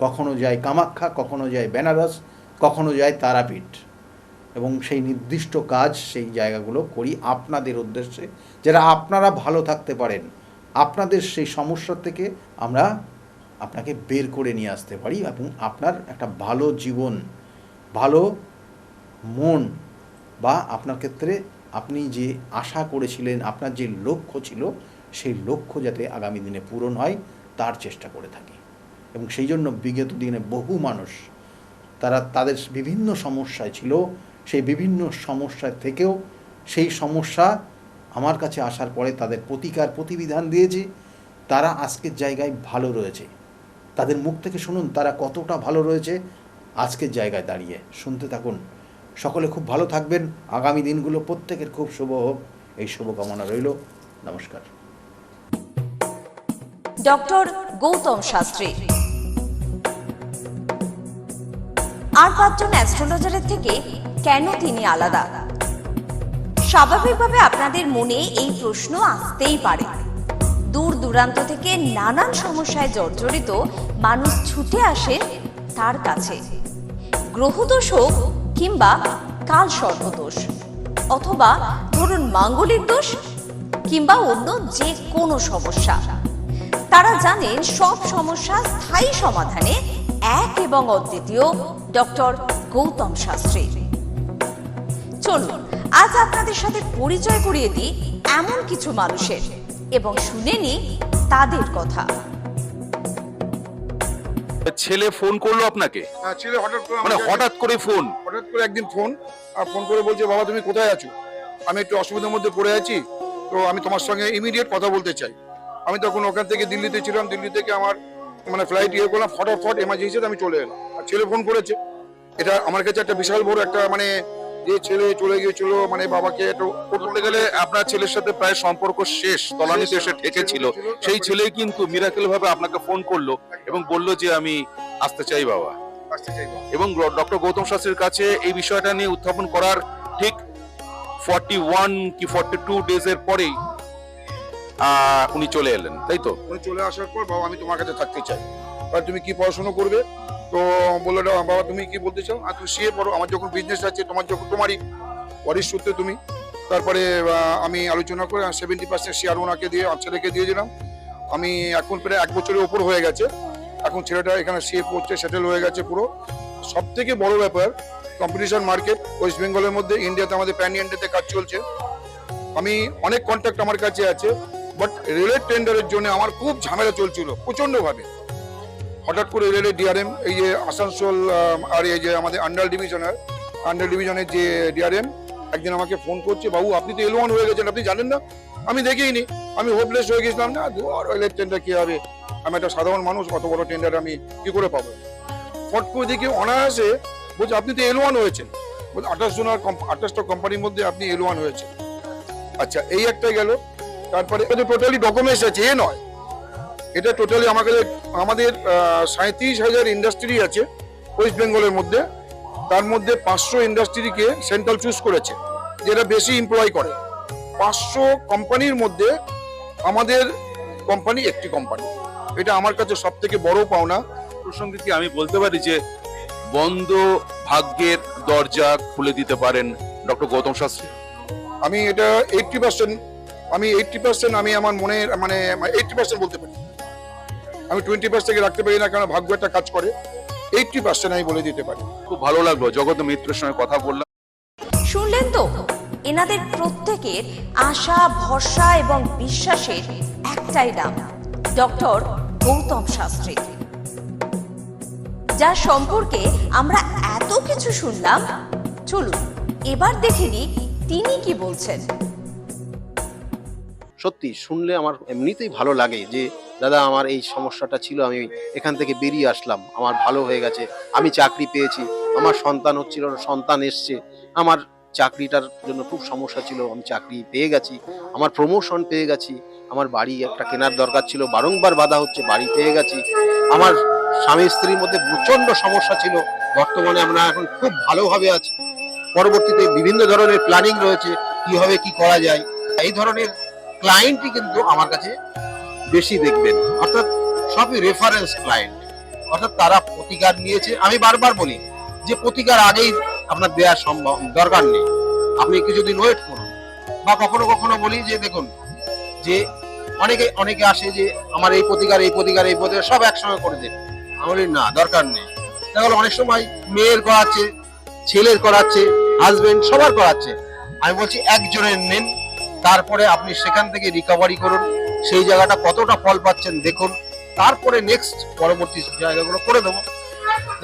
কখনো যাই কামাখ্যা, কখনো যাই বেনারস, কখনো যাই তারাপীঠ, এবং সেই নির্দিষ্ট কাজ সেই জায়গাগুলো করি আপনাদের উদ্দেশ্যে, যারা আপনারা ভালো থাকতে পারেন, আপনাদের সেই সমস্যা থেকে আমরা আপনাকে বের করে নিয়ে আসতে পারি এবং আপনার একটা ভালো জীবন, ভালো মন, বা আপনার ক্ষেত্রে আপনি যে আশা করেছিলেন, আপনার যে লক্ষ্য ছিল সেই লক্ষ্য যাতে আগামী দিনে পূরণ হয় তার চেষ্টা করে থাকি। এবং সেই জন্য বিগত দিনে বহু মানুষ তাদের বিভিন্ন সমস্যায় ছিল, সেই বিভিন্ন সমস্যা থেকেও সেই সমস্যা আমার কাছে আসার পরে তাদের প্রতিকার প্রতিবিধান দিয়েছি, তারা আজকের জায়গায় ভালো রয়েছে। তাদের মুখ থেকে শুনুন তারা কতটা ভালো রয়েছে আজকের জায়গায় দাঁড়িয়ে। শুনতে থাকুন। সকলে খুব ভালো থাকবেন। আগামী দিনগুলো প্রত্যেকের খুব শুভ হোক, এই শুভকামনা রইল। নমস্কার। ডক্টর গৌতম শাস্ত্রী আর 5 জন অ্যাস্ট্রোলজারের থেকে কেন তিনি আলাদা? স্বাভাবিকভাবে আপনাদের মনে এই প্রশ্ন আসতেই পারে। দূর দূরান্ত থেকে নানান সমস্যায় জর্জরিত মানুষ ছুটে আসেন তার কাছে। গ্রহদোষ হোক কিংবা কাল সর্পদোষ, অথবা ধরুন মাঙ্গলিক দোষ কিংবা অন্য যে কোনো সমস্যা, তারা জানেন সব সমস্যা স্থায়ী সমাধানে এক এবং অদ্বিতীয় ডক্টর গৌতম শাস্ত্রী। চলুন আজ আপনাদের সাথে পরিচয় করিয়ে দিই এমন কিছু মানুষের এবং শুনে নিই তাদের কথা। ছেলে ফোন করলো আপনাকে? হ্যাঁ, ছেলে হঠাৎ করে হঠাৎ করে ফোন? হঠাৎ করে একদিন ফোন করে বলছে, বাবা তুমি কোথায় আছো? আমি একটু অসুবিধার মধ্যে পড়ে আছি, তো আমি তোমার সঙ্গে ইমিডিয়েট কথা বলতে চাই। আমি তখন ওখান থেকে দিল্লিতে ছিলাম, দিল্লি থেকে আমার ফ্লাইট করলাম, ফটাফট এমার্জেন্সিতে আমি চলে এলাম। আর ছেলে ফোন করেছে, এটা আমার কাছে একটা বিশাল বড় একটা যে ছেলে চলে গিয়েছিল বাবাকে একটু বলতে গেলে আপনার ছেলের সাথে প্রায় সম্পর্ক শেষ, তলানিতে এসে ঠেকেছিল। সেই ছেলে কিন্তু মিরাকেল ভাবে আপনাকে ফোন করলো এবং বলল যে আমি আসতে চাই বাবা। এবং ডক্টর গৌতম শাস্ত্রীর কাছে এই বিষয়টা নিয়ে উত্থাপন করার ঠিক 41 কি 42 ডেজ এর পরেই উনি চলে এলেন, তাই তো? উনি চলে আসার পর, বাবা আমি তোমার কাছে থাকতে চাই, আর তুমি কি পড়াশোনা করবে? তো বললো, বাবা তুমি কি বলতে চাও? আর তুমি সিএ পড়ো, আমার যখন বিজনেস আছে, তোমারই ওয়ারিশ সূত্রে তুমি। তারপরে আমি আলোচনা করে 70% শেয়ার ওনাকে দিয়ে ছেলেকে দিয়ে দিলাম। আমি এখন প্রায় 1 বছরের ওপর হয়ে গেছে, এখন ছেলেটা এখানে সিএ পড়ছে, সেটেল হয়ে গেছে পুরো। সব থেকে বড় ব্যাপার, কম্পিটিশন মার্কেট ওয়েস্ট বেঙ্গলের মধ্যে, ইন্ডিয়াতে আমাদের প্যান ইন্ডিয়াতে কাজ চলছে। আমি অনেক কন্ট্যাক্ট আমার কাছে আছে, বাট রেলের টেন্ডারের জন্য আমার খুব ঝামেলা চলছিল প্রচন্ডভাবে। হঠাৎ করে রেলের ডিআরএম, এই যে আসানসোল আর এই যে আমাদের আন্ডার ডিভিশনের যে ডিআরএম, একদিন আমাকে ফোন করছে, বাবু আপনি তো L1 হয়ে গেছেন, আপনি জানেন না? আমি দেখিনি, আমি হোপলেস হয়ে গেছিলাম। না রেলের টেন্ডার কি হবে, আমি একটা সাধারণ মানুষ, কত বড় টেন্ডার আমি কি করে পাবো? ফট করে দেখি অনায়াসে বলছে আপনি তো L1 হয়েছেন। বলছে 28টা কোম্পানির মধ্যে আপনি L1 হয়েছেন। আচ্ছা, এই একটা গেল। তারপরে টোটালি ডকুমেন্টস আছে, এ নয়, এটা টোটালি আমাদের 37,000 ইন্ডাস্ট্রি আছে ওয়েস্ট বেঙ্গলের মধ্যে। তার মধ্যে 500 ইন্ডাস্ট্রিকে সেন্ট্রাল চুজ করেছে, যেটা বেশি এমপ্লয় করে। 500 কোম্পানির মধ্যে আমাদের কোম্পানি একটি কোম্পানি, এটা আমার কাছে সব থেকে বড় পাওনা। প্রসঙ্গে কি আমি বলতে পারি যে বন্ধ ভাগ্যের দরজা খুলে দিতে পারেন ডক্টর গৌতম শাস্ত্রী? আমি এটা 80% আমি আমার মনে 80% বলতে পারি। আমি 20% রাখতে পারি না, কারণ ভাগ্য একটা কাজ করে। 80% আমি বলে দিতে পারি। খুব ভালো লাগলো জগত মিত্রের সঙ্গে কথা বললাম। শুনলেন তো, এনাদের প্রত্যেকের আশা, ভরসা এবং বিশ্বাসের একটাই নাম, ডক্টর গৌতম শাস্ত্রী, যার সম্পর্কে আমরা এত কিছু শুনলাম। চলুন এবার দেখে নিই তিনি কি বলছেন। সত্যি শুনলে আমার এমনিতেই ভালো লাগে যে দাদা আমার এই সমস্যাটা ছিল, আমি এখান থেকে বেরিয়ে আসলাম, আমার ভালো হয়ে গেছে, আমি চাকরি পেয়েছি, আমার সন্তান হচ্ছিল না, সন্তান এসছে, আমার চাকরিটার জন্য খুব সমস্যা ছিল, আমি চাকরি পেয়ে গেছি, আমার প্রমোশন পেয়ে গেছি, আমার বাড়ি একটা কেনার দরকার ছিল, বারংবার বাধা হচ্ছে, বাড়ি পেয়ে গেছি, আমার স্বামী স্ত্রীর মধ্যে প্রচন্ড সমস্যা ছিল, বর্তমানে আমরা এখন খুব ভালোভাবে আছি, পরবর্তীতে বিভিন্ন ধরনের প্ল্যানিং রয়েছে কিভাবে কি করা যায়। এই ধরনের ক্লায়েন্টই কিন্তু আমার কাছে বেশি দেখবেন, অর্থাৎ সবই রেফারেন্স ক্লায়েন্ট, অর্থাৎ তারা প্রতিকার নিয়েছে। আমি বারবার বলি যে প্রতিকার আগেই আপনার দেওয়ার সম্ভব দরকার নেই, আপনি কিছুদিন ওয়েট করুন। বা কখনো কখনো বলি যে দেখুন যে অনেকে আসে যে আমার এই প্রতিকার সব একসঙ্গে করে দেন, আমি বলি না, দরকার নেই। তাহলে অনেক সময় মেয়ের করাচ্ছে, ছেলের করাচ্ছে, হাজবেন্ড সবার করাচ্ছে, আমি বলছি একজনের নেন, তারপরে আপনি সেখান থেকে রিকভারি করুন, সেই জায়গাটা কতটা ফল পাচ্ছেন দেখুন, তারপরে নেক্সট পরবর্তী জায়গাগুলো করে দেবো।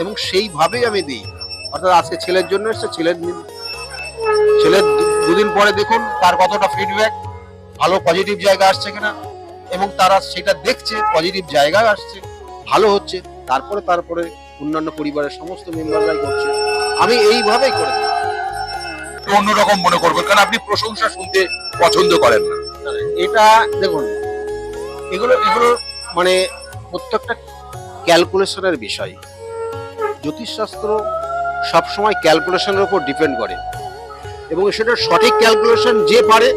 এবং সেইভাবেই আমি দিই, অর্থাৎ আজকে ছেলের জন্য এসছে, ছেলের দুদিন পরে দেখুন তার কতটা ফিডব্যাক, ভালো পজিটিভ জায়গা আসছে কিনা, এবং তারা সেটা দেখছে, পজিটিভ জায়গায় আসছে, ভালো হচ্ছে, তারপরে অন্যান্য পরিবারের সমস্ত মেম্বাররাই করছে। আমি এইভাবেই করে থাকি। অন্যরকম মনে করবেন, কারণ আপনি প্রশংসা শুনতে পছন্দ করেন না। এটা দেখুন, এগুলো মানে প্রত্যেকটা ক্যালকুলেশনের বিষয়। জ্যোতিষশাস্ত্র সবসময় ক্যালকুলেশনের উপর ডিপেন্ড করে, এবং সেটা সঠিক ক্যালকুলেশন যে পারে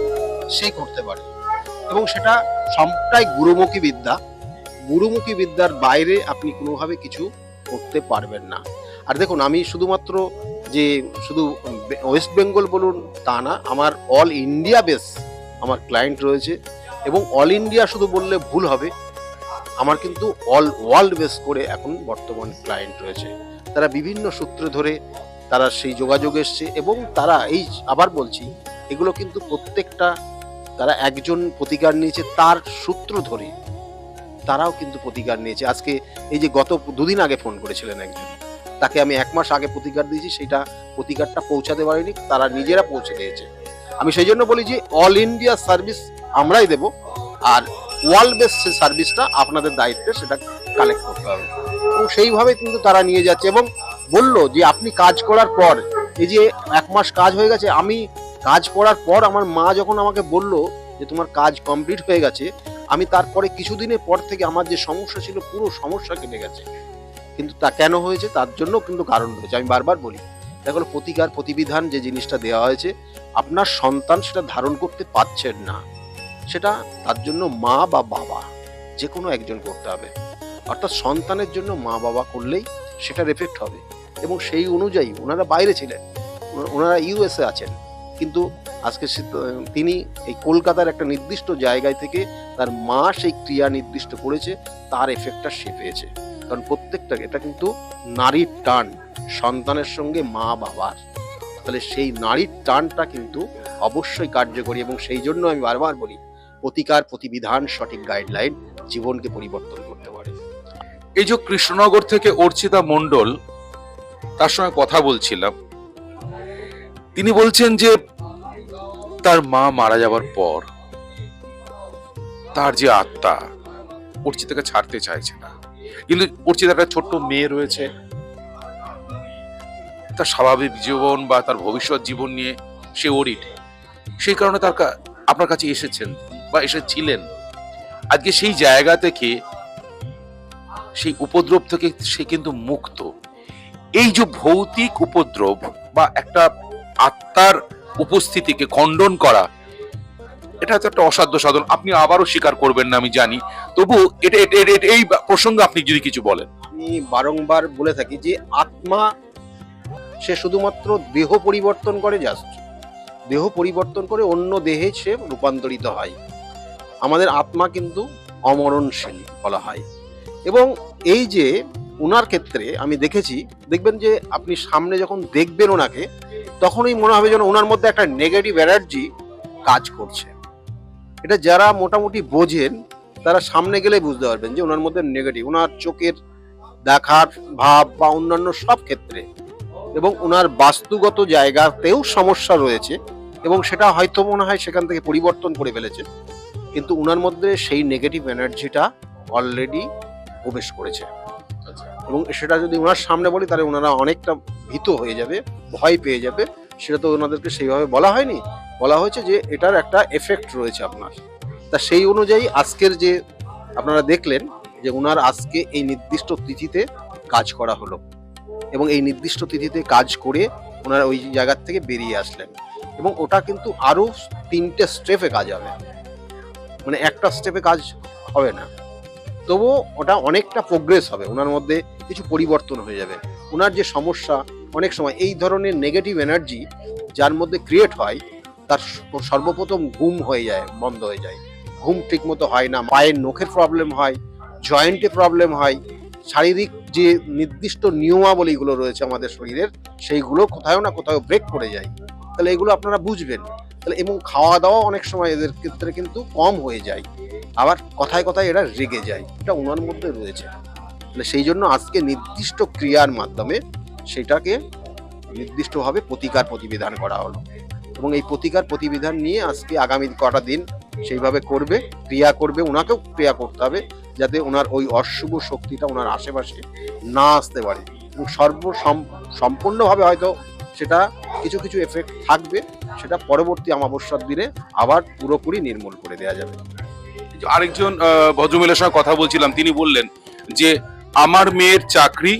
সে করতে পারে, এবং সেটা সবটাই গুরুমুখী বিদ্যা। গুরুমুখী বিদ্যার বাইরে আপনি কোনোভাবে কিছু করতে পারবেন না। আর দেখুন, আমি শুধুমাত্র যে শুধু ওয়েস্ট বেঙ্গল বলুন তা না, আমার অল ইন্ডিয়া বেস আমার ক্লায়েন্ট রয়েছে, এবং অল ইন্ডিয়া শুধু বললে ভুল হবে, আমার কিন্তু অল ওয়ার্ল্ড বেস করে এখন বর্তমান ক্লায়েন্ট রয়েছে। তারা বিভিন্ন সূত্র ধরে তারা সেই যোগাযোগ এসছে, এবং তারা এই আবার বলছি, এগুলো কিন্তু প্রত্যেকটা তারা একজন প্রতিকার নিয়েছে তার সূত্র ধরে, তারাও কিন্তু প্রতিকার নিয়েছে। আজকে এই যে গত দুদিন আগে ফোন করেছিলেন একজন, তাকে আমি 1 মাস আগে প্রতিকার দিয়েছি, সেটা প্রতিকারটা পৌঁছাতে পারিনি, তারা নিজেরা পৌঁছে দিয়েছে। আমি সেই জন্য বলি যে অল ইন্ডিয়া সার্ভিস আমরাই দেব, আর ওয়ার্ল্ড বেস সার্ভিসটা আপনাদের দায়িত্বে সেটা কালেক্ট করতে হবে। এবং সেইভাবে কিন্তু তারা নিয়ে যাচ্ছে, এবং বললো যে আপনি কাজ করার পর, এই যে 1 মাস কাজ হয়ে গেছে, আমি কাজ করার পর আমার মা যখন আমাকে বললো যে তোমার কাজ কমপ্লিট হয়ে গেছে, আমি তারপরে কিছুদিনের পর থেকে আমার যে সমস্যা ছিল পুরো সমস্যা কেটে গেছে। কিন্তু তা কেন হয়েছে, তার জন্য কিন্তু কারণ রয়েছে। আমি বারবার বলি, দেখো প্রতিকার প্রতিবিধান যে জিনিসটা দেওয়া হয়েছে, আপনার সন্তান সেটা ধারণ করতে পারছেন না, সেটা তার জন্য মা বা বাবা যে কোনো একজন করতে হবে। অর্থাৎ সন্তানের জন্য মা বাবা করলেই সেটার এফেক্ট হবে। এবং সেই অনুযায়ী ওনারা বাইরে ছিলেন, ওনারা ইউএসএ আছেন, কিন্তু আজকে তিনি এই কলকাতার একটা নির্দিষ্ট জায়গায় থেকে তার মা সেই ক্রিয়া নির্দিষ্ট করেছে, তার এফেক্টটা সে পেয়েছে। কারণ প্রত্যেকটা এটা কিন্তু নারীর টান সন্তানের সঙ্গে মা বাবার, তাহলে সেই নারীর টানটা কিন্তু অবশ্যই কার্যকরী। এবং সেই জন্য আমি বারবার বলি, প্রতিকার প্রতিবিধান সঠিক গাইডলাইন জীবনকে পরিবর্তন করতে পারে। এই যে কৃষ্ণনগর থেকে অর্চিতা মণ্ডল, তার সঙ্গে কথা বলছিলাম, তিনি বলছেন যে তার মা মারা যাবার পর তার যে আত্মা অর্চিতাকে ছাড়তে চাইছে না, কিন্তু অর্চিতার একটা ছোট্ট মেয়ে রয়েছে, তার স্বাভাবিক জীবন বা তার ভবিষ্যৎ জীবন নিয়ে সে ওরিড, সেই কারণে আপনার কাছে এসেছেন বা এসেছিলেন। আজকে সেই জায়গা থেকে, সেই উপদ্রব থেকে সে কিন্তু মুক্ত। এই যে ভৌতিক উপদ্রব বা একটা আত্মার উপস্থিতিকে খণ্ডন করা, এটা হচ্ছে একটা অসাধ্য সাধন। আপনি আবারও স্বীকার করবেন না আমি জানি, তবু এটা এই প্রসঙ্গে আপনি যদি কিছু বলেন। আমি বারংবার বলে থাকি যে আত্মা সে শুধুমাত্র দেহ পরিবর্তন করে, জাস্ট দেহ পরিবর্তন করে অন্য দেহে সে রূপান্তরিত হয়। আমাদের আত্মা কিন্তু অমরণশীল বলা হয়। এবং এই যে ওনার ক্ষেত্রে আমি দেখেছি, দেখবেন যে আপনি সামনে যখন দেখবেন ওনাকে, তখনই মনে হবে যেন ওনার মধ্যে একটা নেগেটিভ এনার্জি কাজ করছে। এটা যারা মোটামুটি বোঝেন তারা সামনে গেলে বুঝতে পারবেন যে ওনার মধ্যে নেগেটিভ, ওনার চোখের দেখার ভাব বা অন্যান্য সব ক্ষেত্রে, এবং ওনার বাস্তুগত জায়গাতেও সমস্যা রয়েছে, এবং সেটা হয়তো মনে হয় সেখান থেকে পরিবর্তন করে ফেলেছে, কিন্তু ওনার মধ্যে সেই নেগেটিভ এনার্জিটা অলরেডি প্রবেশ করেছে। এবং সেটা যদি ওনার সামনে বলি তাহলে ওনারা অনেকটা ভীত হয়ে যাবে, ভয় পেয়ে যাবে। সেটা তো ওনাদেরকে সেইভাবে বলা হয়নি, বলা হয়েছে যে এটার একটা এফেক্ট রয়েছে আপনার। তা সেই অনুযায়ী আজকের যে আপনারা দেখলেন যে ওনার আজকে এই নির্দিষ্ট তিথিতে কাজ করা হলো, এবং এই নির্দিষ্ট তিথিতে কাজ করে ওনারা ওই জায়গার থেকে বেরিয়ে আসলেন। এবং ওটা কিন্তু আরো 3টে স্টেপে কাজ হবে, মানে একটা স্টেপে কাজ হবে না, তবুও ওটা অনেকটা প্রোগ্রেস হবে, ওনার মধ্যে কিছু পরিবর্তন হয়ে যাবে। ওনার যে সমস্যা, অনেক সময় এই ধরনের নেগেটিভ এনার্জি যার মধ্যে ক্রিয়েট হয়, তার সর্বপ্রথম ঘুম হয়ে যায়, বন্ধ হয়ে যায়, ঘুম ঠিক মতো হয় না, পায়ের নখের প্রবলেম হয়, জয়েন্টে প্রবলেম হয়, শারীরিক যে নির্দিষ্ট নিয়মাবলীগুলো রয়েছে আমাদের শরীরের, সেইগুলো কোথাও না কোথাও ব্রেক করে যায়। তাহলে এগুলো আপনারা বুঝবেন। তাহলে এবং খাওয়া দাওয়া অনেক সময় এদের ক্ষেত্রে কিন্তু কম হয়ে যায়, আবার কথায় কথায় এরা রেগে যায়, এটা ওনার মধ্যে রয়েছে। তাহলে সেই জন্য আজকে নির্দিষ্ট ক্রিয়ার মাধ্যমে সেটাকে নির্দিষ্টভাবে প্রতিকার প্রতিবিধান করা হলো। এবং এই প্রতিকার প্রতিবিধান নিয়ে আজকে আগামী কটা দিন সেইভাবে করবে, ক্রিয়া করবে, ওনাকেও ক্রিয়া করতে হবে যাতে ওনার ওই অশুভ শক্তিটা ওনার আশেপাশে না আসতে পারে। এবং সম্পূর্ণভাবে হয়তো সেটা কিছু কিছু এফেক্ট থাকবে, সেটা পরবর্তী অমাবস্যার দিনে আবার পুরোপুরি নির্মূল করে দেওয়া যাবে। আরেকজন ভদ্রমহিলার সঙ্গে কথা বলছিলাম, তিনি বললেন যে আমার মেয়ের চাকরি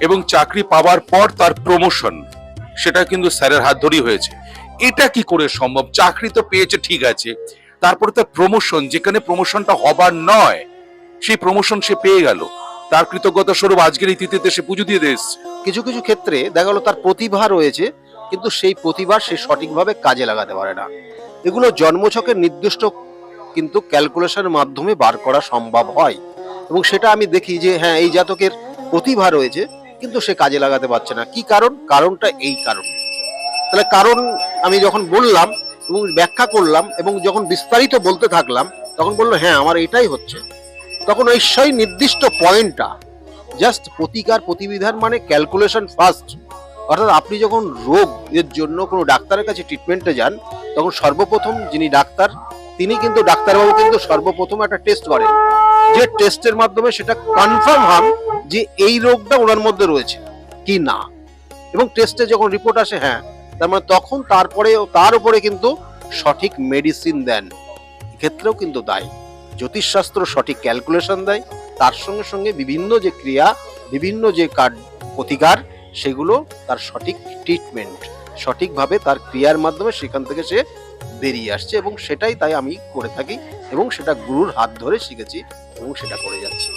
এবং চাকরি পাওয়ার পর তার প্রমোশন, সেটা কিন্তু স্যারের হাত ধরেই হয়েছে। এটা কি করে সম্ভব? চাকরি তো পেয়েছে ঠিক আছে, তারপরে তার প্রমোশন, যেখানে প্রমোশনটা হবার নয় সেই প্রমোশন সে পেয়ে গেল, তার কৃতজ্ঞতা স্বরূপ আজকের এই তিথিতে সে পুজো দিয়ে এসছে। কিছু কিছু ক্ষেত্রে দেখা গেলো তার প্রতিভা রয়েছে, কিন্তু সেই প্রতিভা সে সঠিকভাবে কাজে লাগাতে পারে না। এগুলো জন্মছকের নির্দিষ্ট কিন্তু ক্যালকুলেশনের মাধ্যমে বার করা সম্ভব হয়, এবং সেটা আমি দেখি যে হ্যাঁ, এই জাতকের প্রতিভা রয়েছে কিন্তু সে কাজে লাগাতে পারছে না। কি কারণ? কারণটা এই কারণ। তাহলে কারণ আমি যখন বললাম এবং ব্যাখ্যা করলাম এবং যখন বিস্তারিত বলতে থাকলাম, তখন বললো হ্যাঁ আমার এটাই হচ্ছে। তখন ওই সেই নির্দিষ্ট পয়েন্টটা জাস্ট প্রতিকার প্রতিবিধান মানে ক্যালকুলেশন ফার্স্ট। অর্থাৎ আপনি যখন রোগ এর জন্য কোনো ডাক্তারের কাছে ট্রিটমেন্টে যান, তখন সর্বপ্রথম যিনি ডাক্তার, তিনি কিন্তু ডাক্তারবাবু কিন্তু সর্বপ্রথম একটা টেস্ট করেন, যে টেস্টের মাধ্যমে সেটা কনফার্ম হন যে এই রোগটা ওনার মধ্যে রয়েছে কি না। এবং টেস্টে যখন রিপোর্ট আসে হ্যাঁ, তার মানে তখন তারপরে তার উপরে কিন্তু সঠিক মেডিসিন দেন। এক্ষেত্রেও কিন্তু দায়ী জ্যোতিষশাস্ত্র সঠিক ক্যালকুলেশন দেয়, তার সঙ্গে সঙ্গে বিভিন্ন যে ক্রিয়া, বিভিন্ন যে প্রতিকার, সেগুলো তার সঠিক ট্রিটমেন্ট, সঠিকভাবে তার ক্রিয়ার মাধ্যমে সেখান থেকে সে বেরিয়ে আসছে। এবং সেটাই তাই আমি করে থাকি এবং সেটা গুরুর হাত ধরে শিখেছি এবং সেটা করে যাচ্ছি।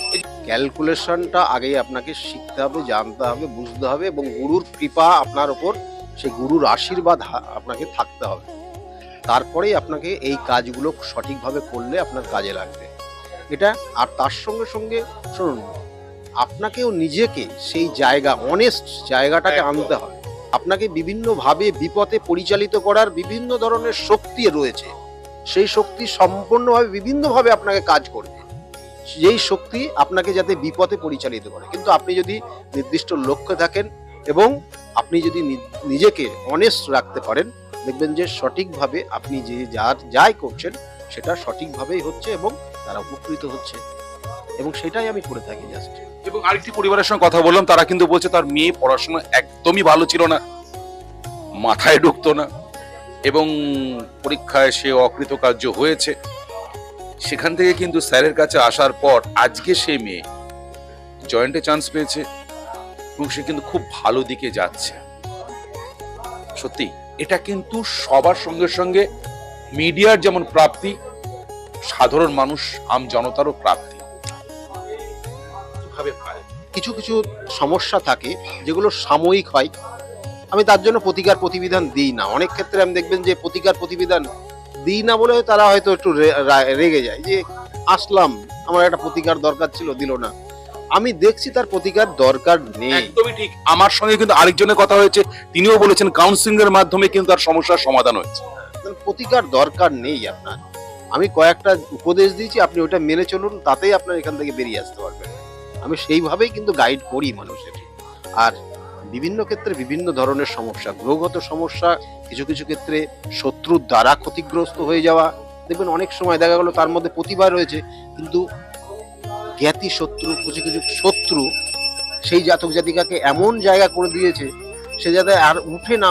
ক্যালকুলেশনটা আগেই আপনাকে শিখতে হবে, জানতে হবে, বুঝতে হবে, এবং গুরুর কৃপা আপনার ওপর, সেই গুরুর আশীর্বাদ আপনাকে থাকতে হবে। তারপরেই আপনাকে এই কাজগুলো সঠিকভাবে করলে আপনার কাজে লাগবে এটা। আর তার সঙ্গে সঙ্গে শুনুন, আপনাকেও নিজেকে সেই জায়গা, অনেস্ট জায়গাটাকে আনতে হবে। আপনাকে বিভিন্নভাবে বিপথে পরিচালিত করার বিভিন্ন ধরনের শক্তি রয়েছে, সেই শক্তি সম্পূর্ণভাবে বিভিন্নভাবে আপনাকে কাজ করবে, যেই শক্তি আপনাকে যাতে বিপথে পরিচালিত করে। কিন্তু আপনি যদি নির্দিষ্ট লক্ষ্যে থাকেন এবং আপনি যদি নিজেকে অনেস্ট রাখতে পারেন, দেখবেন যে সঠিকভাবে আপনি যে যাই করছেন সেটা সঠিকভাবেই হচ্ছে এবং তারা উপকৃত হচ্ছে, এবং সেটাই আমি করে থাকি জাস্ট। এবং আরেকটি পরিবারের সঙ্গে কথা বললাম, তারা কিন্তু বলছে তার মেয়ে পড়াশোনা একদমই ভালো ছিল না, মাথায় ঢুকতো না, এবং পরীক্ষায় সে অকৃতকার্য হয়েছে। সেখান থেকে কিন্তু স্যারের কাছে আসার পর আজকে সে মেয়ে জয়েন্টে চান্স পেয়েছে এবং সে কিন্তু খুব ভালো দিকে যাচ্ছে। সত্যি এটা কিন্তু সবার সঙ্গে সঙ্গে মিডিয়ার যেমন প্রাপ্তি, সাধারণ মানুষ আম জনতারও প্রাপ্তি। কিছু কিছু সমস্যা থাকে যেগুলো সাময়িক হয়, আমি তার জন্য প্রতিকার প্রতিবিধান দিই না। অনেক ক্ষেত্রে আমি দেখবেন যে প্রতিকার প্রতিবিধান দিই না বলে তারা হয়তো একটু রেগে যায় যে আসলাম, আমার একটা প্রতিকার দরকার ছিল, দিল না। আমি দেখছি তার প্রতিকার দরকার নেই। একদমই ঠিক। আমার সঙ্গে কিন্তু আরেকজনের কথা হয়েছে, তিনিও বলেছেন কাউন্সিলিং এর মাধ্যমে কিন্তু তার সমস্যার সমাধান হয়েছে। প্রতিকার দরকার নেই আপনার। আমি কয়েকটা উপদেশ দিয়েছি, আপনি ওটা মেনে চলুন, তাতেই আপনার এখান থেকে বেরিয়ে আসতে পারবেন। আমি সেইভাবেই কিন্তু গাইড করি মানুষের। আর বিভিন্ন ক্ষেত্রে বিভিন্ন ধরনের সমস্যা, গ্রহগত সমস্যা, কিছু কিছু ক্ষেত্রে শত্রুর দ্বারা ক্ষতিগ্রস্ত হয়ে যাওয়া, দেখবেন অনেক সময় দেখা গেল তার মধ্যে প্রতিভা রয়েছে কিন্তু জ্ঞাতি শত্রু, কিছু কিছু শত্রু সেই জাতক জাতিকাকে এমন জায়গা করে দিয়েছে সে যাতে আর উঠে না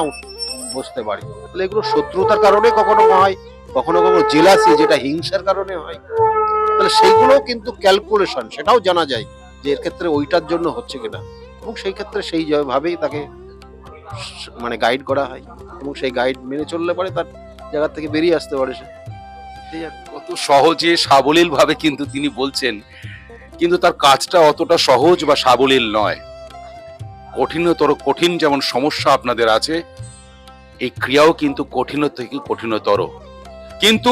বসতে পারে। তাহলে এগুলো শত্রুতার কারণে কখনো হয়, কখনো কখনো জেলাসি, যেটা হিংসার কারণে হয়। তাহলে সেইগুলো কিন্তু ক্যালকুলেশন, সেটাও জানা যায় যে এর ক্ষেত্রে ওইটার জন্য হচ্ছে কিনা, এবং সেই ক্ষেত্রে সেই ভাবেই তাকে মানে গাইড করা হয়, এবং সেই গাইড মেনে চললে পরে তার জায়গা থেকে বেরিয়ে আসতে পারে সে। কত সহজে সাবলীল ভাবে কিন্তু তিনি বলছেন, কিন্তু তার কাজটা অতটা সহজ বা সাবলীল নয়। কঠিন যেমন সমস্যা আপনাদের আছে, এই ক্রিয়াও কিন্তু কঠিন থেকে কঠিনতর, কিন্তু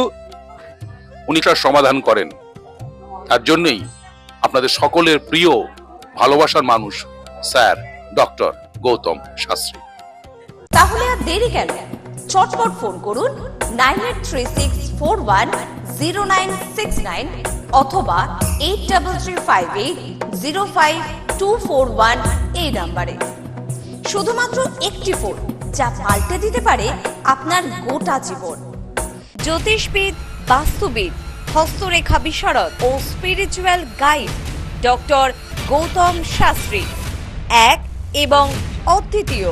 উনি তার সমাধান করেন। তার জন্যই আপনাদের সকলের প্রিয় ভালোবাসার মানুষ স্যার ডক্টর গৌতম শাস্ত্রী। তাহলে আর দেরি কেন? চটপট ফোন করুন 9836410969 অথবা 8335805241 এই নাম্বারে। শুধুমাত্র একটি ফোন, যা পাল্টে দিতে পারে আপনার গোটা জীবন। জ্যোতিষবিদ, বাস্তুবিদ, হস্তরেখা বিশারদ ও spiritual guide doctor Gautam Shastri, এক এবং অদ্বিতীয়।